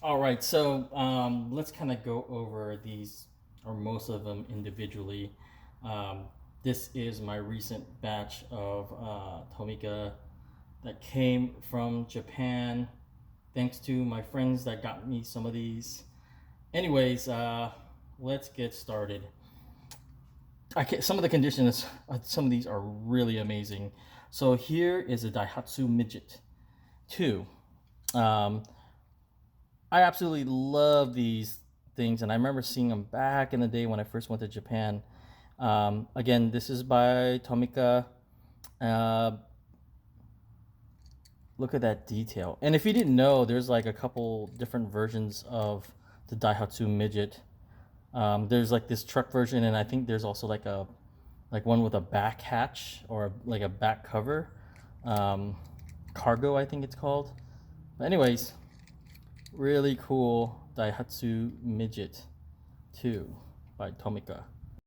All right, so let's kind of go over these, or most of them individually. This is my recent batch of Tomica that came from Japan. Thanks to my friends that got me some of these. Anyways, let's get started. Some of the conditions, some of these are really amazing. So here is a Daihatsu Midget 2. I absolutely love these things, and I remember seeing them back in the day when I first went to Japan. Again, this is by Tomica. Uh, Look at that detail. And if you didn't know, there's like a couple different versions of the Daihatsu Midget. There's like this truck version, and I think there's also like one with a back hatch or like a back cover. Cargo, I think it's called. But anyways, really cool Daihatsu Midget 2 by Tomica.